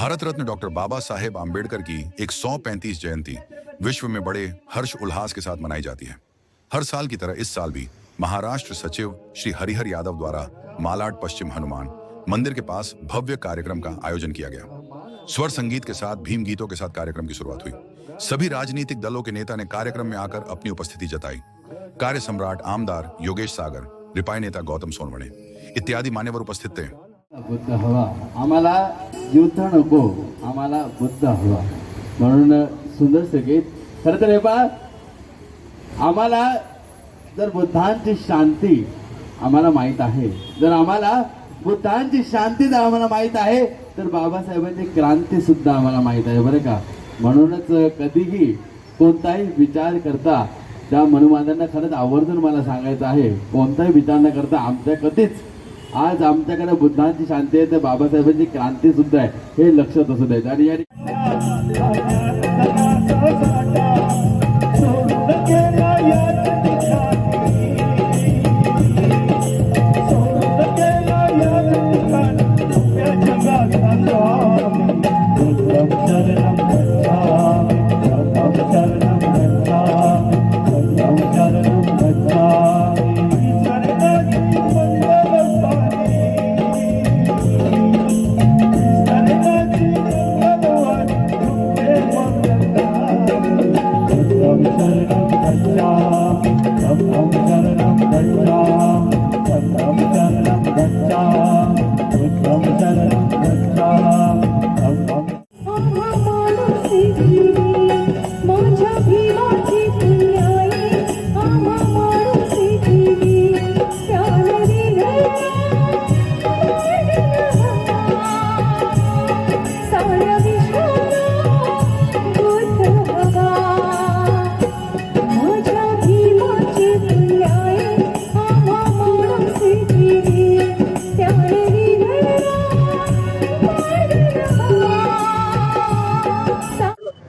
Bharat Ratna doctor Baba Saheb Ambedkar की 135 जयंती विश्व में बड़े हर्ष उल्लास के साथ मनाई जाती है। हर साल की तरह इस साल भी महाराष्ट्र सचिव श्री हरिहर यादव द्वारा मालाड पश्चिम हनुमान मंदिर के पास भव्य कार्यक्रम का आयोजन किया गया। स्वर संगीत के साथ भीम गीतों के साथ कार्यक्रम की शुरुआत हुई। सभी राजनीतिक दलों के नेता ने कार्यक्रम में आकर अपनी उपस्थिति जताई। कार्य सम्राट आमदार योगेश सागर, रिपाई नेता गौतम सोनवणे इत्यादि मान्यवर उपस्थित थे। बुद्ध हवा, आम्हाला युद्ध नको, आम्हाला बुद्ध हवा म्हणून सुंदर संगीत। खरं तर हे पहा, आम्हाला जर बुद्धांची शांती आम्हाला माहीत आहे, जर आम्हाला बुद्धांची शांती जर आम्हाला माहीत आहे, तर बाबासाहेबांची क्रांती सुद्धा आम्हाला माहीत आहे बरं का। म्हणूनच कधीही कोणताही विचार करता त्या मनुमादांना खरंच आवर्जून मला सांगायचं आहे, कोणताही विचार न करता आमच्या कधीच आज आमच्याकडे बुद्धांची शांती आहे तर बाबासाहेबांची क्रांती सुद्धा आहे हे लक्षात असू द्यायचं। आणि या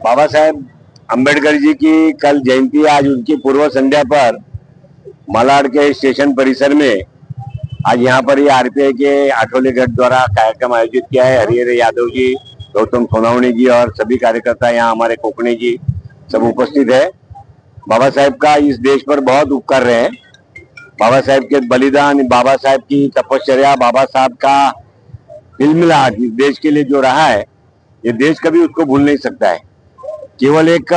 बाबा साहेब अम्बेडकर जी की कल जयंती है। आज उनकी पूर्व संध्या पर मालाड के स्टेशन परिसर में आज यहाँ पर ये आरपीआई के आठवले गढ़ द्वारा कार्यक्रम आयोजित किया है। हरिहर यादव जी, गौतम सोनवणे जी और सभी कार्यकर्ता यहाँ हमारे कोकणी जी सब उपस्थित है। बाबा साहेब का इस देश पर बहुत उपकार रहे हैं। बाबा साहेब के बलिदान, बाबा साहेब की तपश्चर्या, बाबा साहब का हिलमिलाहट इस देश के लिए जो रहा है, ये देश कभी उसको भूल नहीं सकता है। केवल एक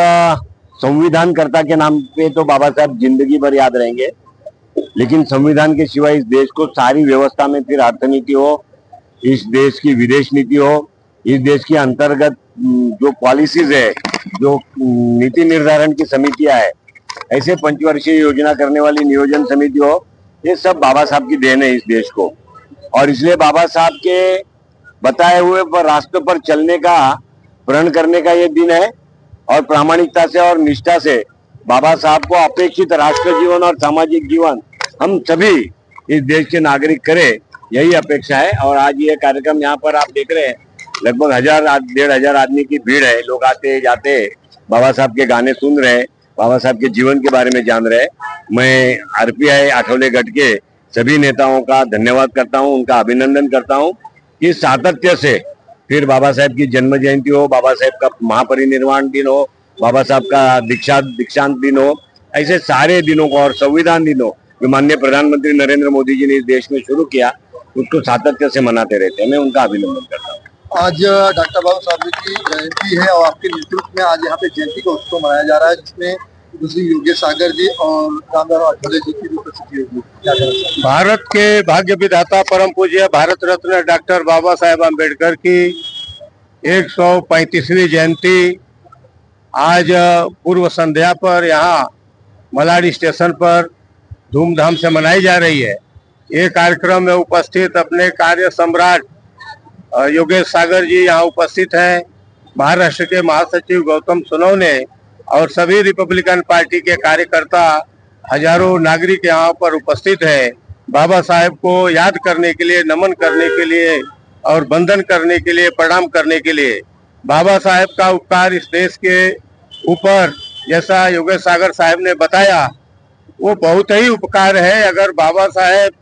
संविधानकर्ता के नाम पे तो बाबा साहब जिंदगी भर याद रहेंगे, लेकिन संविधान के सिवाय इस देश को सारी व्यवस्था में फिर अर्थनीति हो, इस देश की विदेश नीति हो, इस देश की अंतर्गत जो पॉलिसीज है, जो नीति निर्धारण की समितियां है, ऐसे पंचवर्षीय योजना करने वाली नियोजन समिति हो, ये सब बाबा साहब की देन है इस देश को। और इसलिए बाबा साहब के बताए हुए पर रास्ते पर चलने का, प्रण करने का ये दिन है। और प्रामाणिकता से और निष्ठा से बाबा साहब को अपेक्षित राष्ट्र जीवन और सामाजिक जीवन हम सभी इस देश के नागरिक करें, यही अपेक्षा है। और आज ये कार्यक्रम यहाँ पर आप देख रहे हैं, लगभग 1000-1500 आदमी की भीड़ है। लोग आते जाते बाबा साहब के गाने सुन रहे हैं, बाबा साहब के जीवन के बारे में जान रहे हैं। मैं आरपीआई आठवले गढ़ के सभी नेताओं का धन्यवाद करता हूँ, उनका अभिनंदन करता हूँ कि सातत्य से फिर बाबा साहेब की जन्म जयंती हो, बाबा साहेब का महापरिनिर्वाण दिन हो, बाबा साहब का दीक्षांत दिन हो, ऐसे सारे दिनों को और संविधान दिन हो जो माननीय प्रधानमंत्री नरेंद्र मोदी जी ने इस देश में शुरू किया, उसको सातत्य से मनाते रहते हैं। मैं उनका अभिनंदन करता हूँ। आज डॉक्टर बाबा साहब की जयंती है और आपके नेतृत्व में आज यहाँ पे जयंती का उत्सव मनाया जा रहा है, जिसमें दूसरी योगेश सागर जी और रामदास आठवले जी की भी उपस्थिति होगी। क्या कहना चाहिए? भारत के भाग्य विधाता परम पूज्य भारत रत्न डॉक्टर बाबा साहेब अम्बेडकर की 135वीं जयंती आज पूर्व संध्या पर यहाँ मलाड स्टेशन पर धूमधाम से मनाई जा रही है। ये कार्यक्रम में उपस्थित अपने कार्य सम्राट योगेश सागर जी यहाँ उपस्थित हैं, महाराष्ट्र के महासचिव गौतम सोनवणे और सभी रिपब्लिकन पार्टी के कार्यकर्ता, हजारों नागरिक यहाँ पर उपस्थित है। बाबा साहेब को याद करने के लिए, नमन करने के लिए और वंदन करने के लिए, प्रणाम करने के लिए। बाबा साहेब का उपकार इस देश के ऊपर, जैसा योगेश सागर साहब ने बताया, वो बहुत ही उपकार है। अगर बाबा साहेब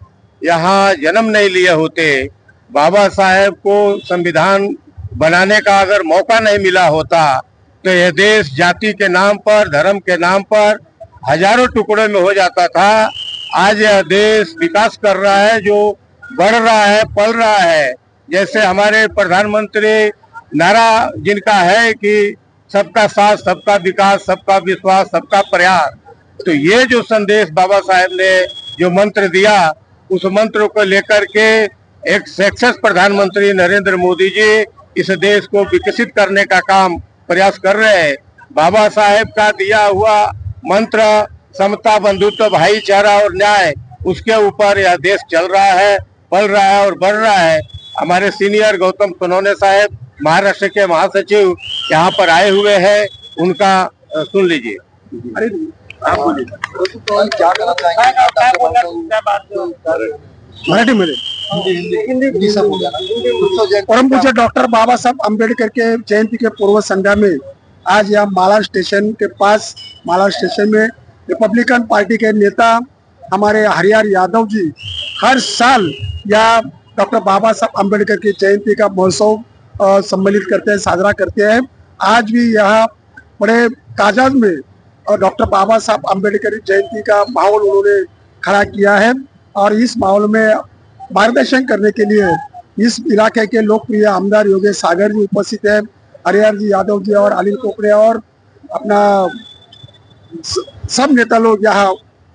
यहाँ जन्म नहीं लिए होते, बाबा साहेब को संविधान बनाने का अगर मौका नहीं मिला होता तो यह देश जाति के नाम पर, धर्म के नाम पर हजारों टुकड़ों में हो जाता था। आज यह देश विकास कर रहा है, जो बढ़ रहा है, पल रहा है। जैसे हमारे प्रधानमंत्री नारा जिनका है कि सबका साथ, सबका विकास, सबका विश्वास, सबका प्रयास, तो ये जो संदेश बाबा साहेब ने जो मंत्र दिया, उस मंत्र को लेकर के एक सक्सेस प्रधानमंत्री नरेंद्र मोदी जी इस देश को विकसित करने का काम प्रयास कर रहे हैं। बाबा साहेब का दिया हुआ मंत्र समता, बंधुत्व, भाईचारा और न्याय, उसके ऊपर यह देश चल रहा है, पल रहा है और बढ़ रहा है। हमारे सीनियर गौतम सोनवणे साहब महाराष्ट्र के महासचिव यहाँ पर आए हुए हैं, उनका सुन लीजिए। अरे आप बोलिए तो क्या कहना चाहेंगे? मराठी मध्ये हिंदी सब हो गया ना? परम पूज्य डॉक्टर बाबा साहब अम्बेडकर के जयंती के पूर्व संध्या में आज यहाँ मालाड स्टेशन के पास, मालाड स्टेशन में रिपब्लिकन पार्टी के नेता हमारे हरिहर यादव जी हर साल यहाँ डॉक्टर बाबा साहब अम्बेडकर की जयंती का महोत्सव सम्मिलित करते हैं, साजरा करते हैं। आज भी यहाँ बड़े तादाद में डॉक्टर बाबा साहब अम्बेडकर जयंती का माहौल उन्होंने खड़ा किया है और इस माहौल में मार्गदर्शन करने के लिए इस इलाके के लोकप्रिय आमदार योगेश सागर जी उपस्थित है, हरिहर जी यादव जी और अनिल कोपड़े और अपना सब नेता लोग यहाँ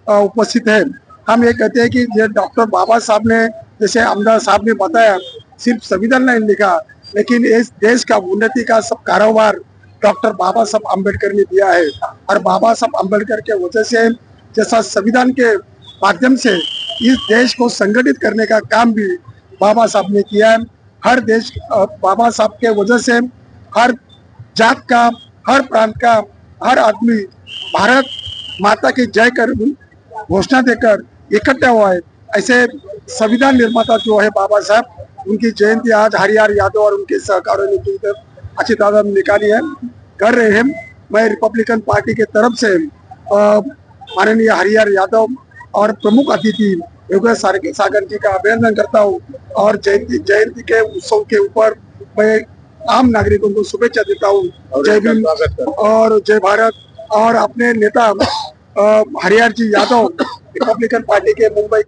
उपस्थित है। हम ये कहते हैं कि ये डॉक्टर बाबा साहब ने, जैसे आमदार साहब ने बताया, सिर्फ संविधान नहीं लिखा, लेकिन इस देश का उन्नति का सब कारोबार डॉक्टर बाबा साहब अम्बेडकर ने दिया है। और बाबा साहब अम्बेडकर के वजह से, जैसा संविधान के माध्यम से इस देश को संगठित करने का काम भी बाबा साहब ने किया है। हर देश बाबा साहब के वजह से हर जात का, हर प्रांत का, हर आदमी भारत माता की जय कर घोषणा देकर इकट्ठा हुआ है। ऐसे संविधान निर्माता जो है बाबा साहब, उनकी जयंती आज हरिहर यादव और उनके सहकारियों ने अच्छी तादाद में निकाली है, कर रहे हैं। मैं रिपब्लिकन पार्टी के तरफ से माननीय हरिहर यादव और प्रमुख अतिथि योगेश सागर जी का अभिनंदन करता हूँ और जयंती के उत्सव के ऊपर मैं आम नागरिकों को शुभेच्छा देता हूँ। जय भीम और जय भारत। और अपने नेता हरिहर जी यादव रिपब्लिकन पार्टी के मुंबई